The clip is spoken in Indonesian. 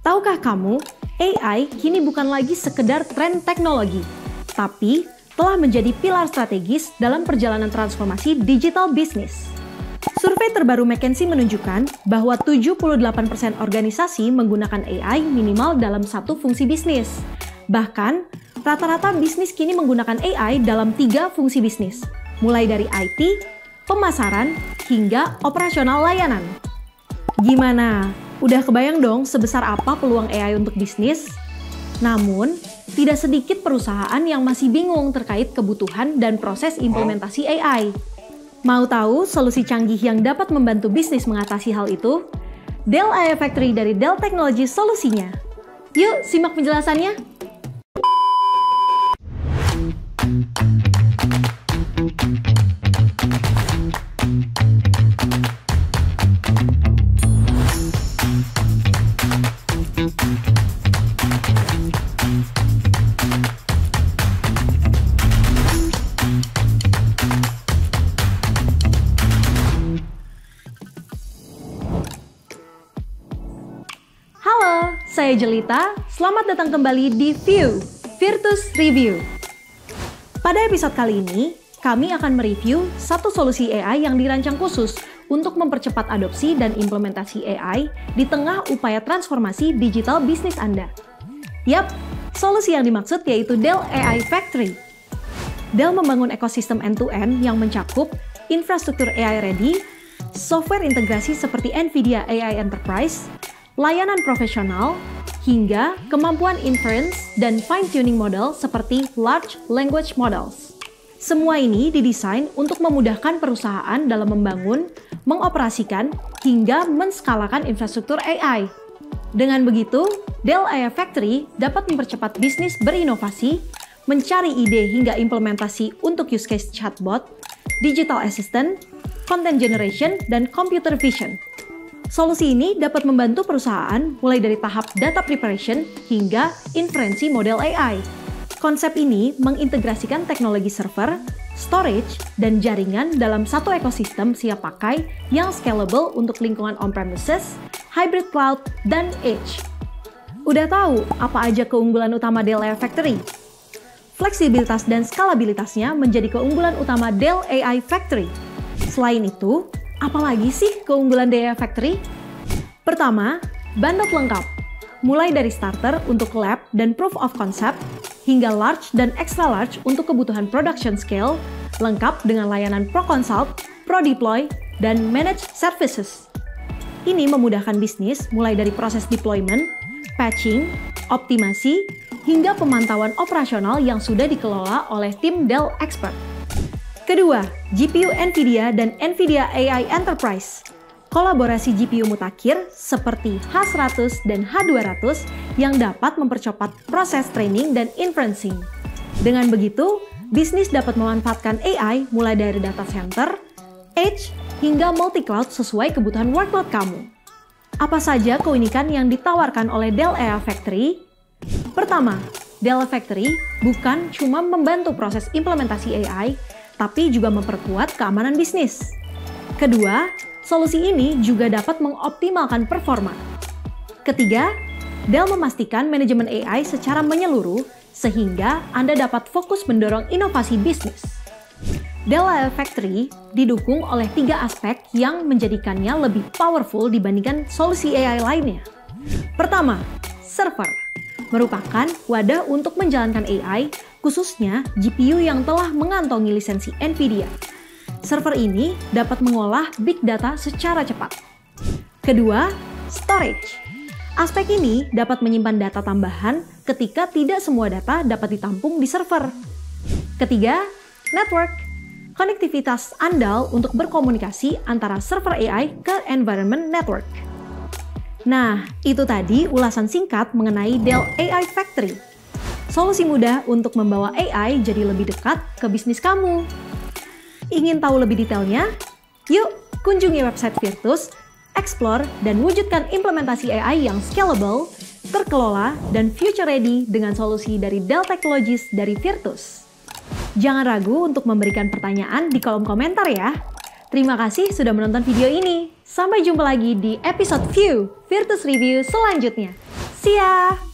Tahukah kamu, AI kini bukan lagi sekedar tren teknologi, tapi telah menjadi pilar strategis dalam perjalanan transformasi digital bisnis. Survei terbaru McKinsey menunjukkan bahwa 78% organisasi menggunakan AI minimal dalam satu fungsi bisnis. Bahkan, rata-rata bisnis kini menggunakan AI dalam 3 fungsi bisnis, mulai dari IT, pemasaran, hingga operasional layanan. Gimana? Udah kebayang dong sebesar apa peluang AI untuk bisnis? Namun, tidak sedikit perusahaan yang masih bingung terkait kebutuhan dan proses implementasi AI. Mau tahu solusi canggih yang dapat membantu bisnis mengatasi hal itu? Dell AI Factory dari Dell Technologies solusinya. Yuk, simak penjelasannya! Halo, saya Jelita. Selamat datang kembali di Virtus Review. Pada episode kali ini, kami akan mereview satu solusi AI yang dirancang khusus untuk mempercepat adopsi dan implementasi AI di tengah upaya transformasi digital bisnis Anda. Yap, solusi yang dimaksud yaitu Dell AI Factory. Dell membangun ekosistem end-to-end yang mencakup infrastruktur AI ready, software integrasi seperti NVIDIA AI Enterprise, layanan profesional, hingga kemampuan inference dan fine-tuning model seperti large language models. Semua ini didesain untuk memudahkan perusahaan dalam membangun, mengoperasikan, hingga menskalakan infrastruktur AI. Dengan begitu, Dell AI Factory dapat mempercepat bisnis berinovasi, mencari ide hingga implementasi untuk use case chatbot, digital assistant, content generation, dan computer vision. Solusi ini dapat membantu perusahaan mulai dari tahap data preparation hingga inferensi model AI. Konsep ini mengintegrasikan teknologi server, storage, dan jaringan dalam satu ekosistem siap pakai yang scalable untuk lingkungan on-premises, hybrid cloud, dan edge. Udah tahu apa aja keunggulan utama Dell AI Factory? Fleksibilitas dan skalabilitasnya menjadi keunggulan utama Dell AI Factory. Selain itu, apalagi sih keunggulan Dell AI Factory? Pertama, bandot lengkap. Mulai dari starter untuk lab dan proof of concept, hingga large dan extra large untuk kebutuhan production scale, lengkap dengan layanan Pro Consult, Pro Deploy, dan Managed Services. Ini memudahkan bisnis mulai dari proses deployment, patching, optimasi, hingga pemantauan operasional yang sudah dikelola oleh tim Dell Expert. Kedua, GPU NVIDIA dan NVIDIA AI Enterprise. Kolaborasi GPU mutakhir seperti H100 dan H200 yang dapat mempercepat proses training dan inferencing. Dengan begitu, bisnis dapat memanfaatkan AI mulai dari data center, edge, hingga multi-cloud sesuai kebutuhan workload kamu. Apa saja keunikan yang ditawarkan oleh Dell AI Factory? Pertama, Dell AI Factory bukan cuma membantu proses implementasi AI, tapi juga memperkuat keamanan bisnis. Kedua, solusi ini juga dapat mengoptimalkan performa. Ketiga, Dell memastikan manajemen AI secara menyeluruh sehingga Anda dapat fokus mendorong inovasi bisnis. Dell AI Factory didukung oleh 3 aspek yang menjadikannya lebih powerful dibandingkan solusi AI lainnya. Pertama, server. Merupakan wadah untuk menjalankan AI, khususnya GPU yang telah mengantongi lisensi NVIDIA. Server ini dapat mengolah big data secara cepat. Kedua, storage. Aspek ini dapat menyimpan data tambahan ketika tidak semua data dapat ditampung di server. Ketiga, network. Konektivitas andal untuk berkomunikasi antara server AI ke environment network. Nah, itu tadi ulasan singkat mengenai Dell AI Factory. Solusi mudah untuk membawa AI jadi lebih dekat ke bisnis kamu. Ingin tahu lebih detailnya? Yuk, kunjungi website Virtus, explore dan wujudkan implementasi AI yang scalable, terkelola, dan future ready dengan solusi dari Dell Technologies dari Virtus. Jangan ragu untuk memberikan pertanyaan di kolom komentar ya. Terima kasih sudah menonton video ini. Sampai jumpa lagi di episode Virtus Review selanjutnya. See ya!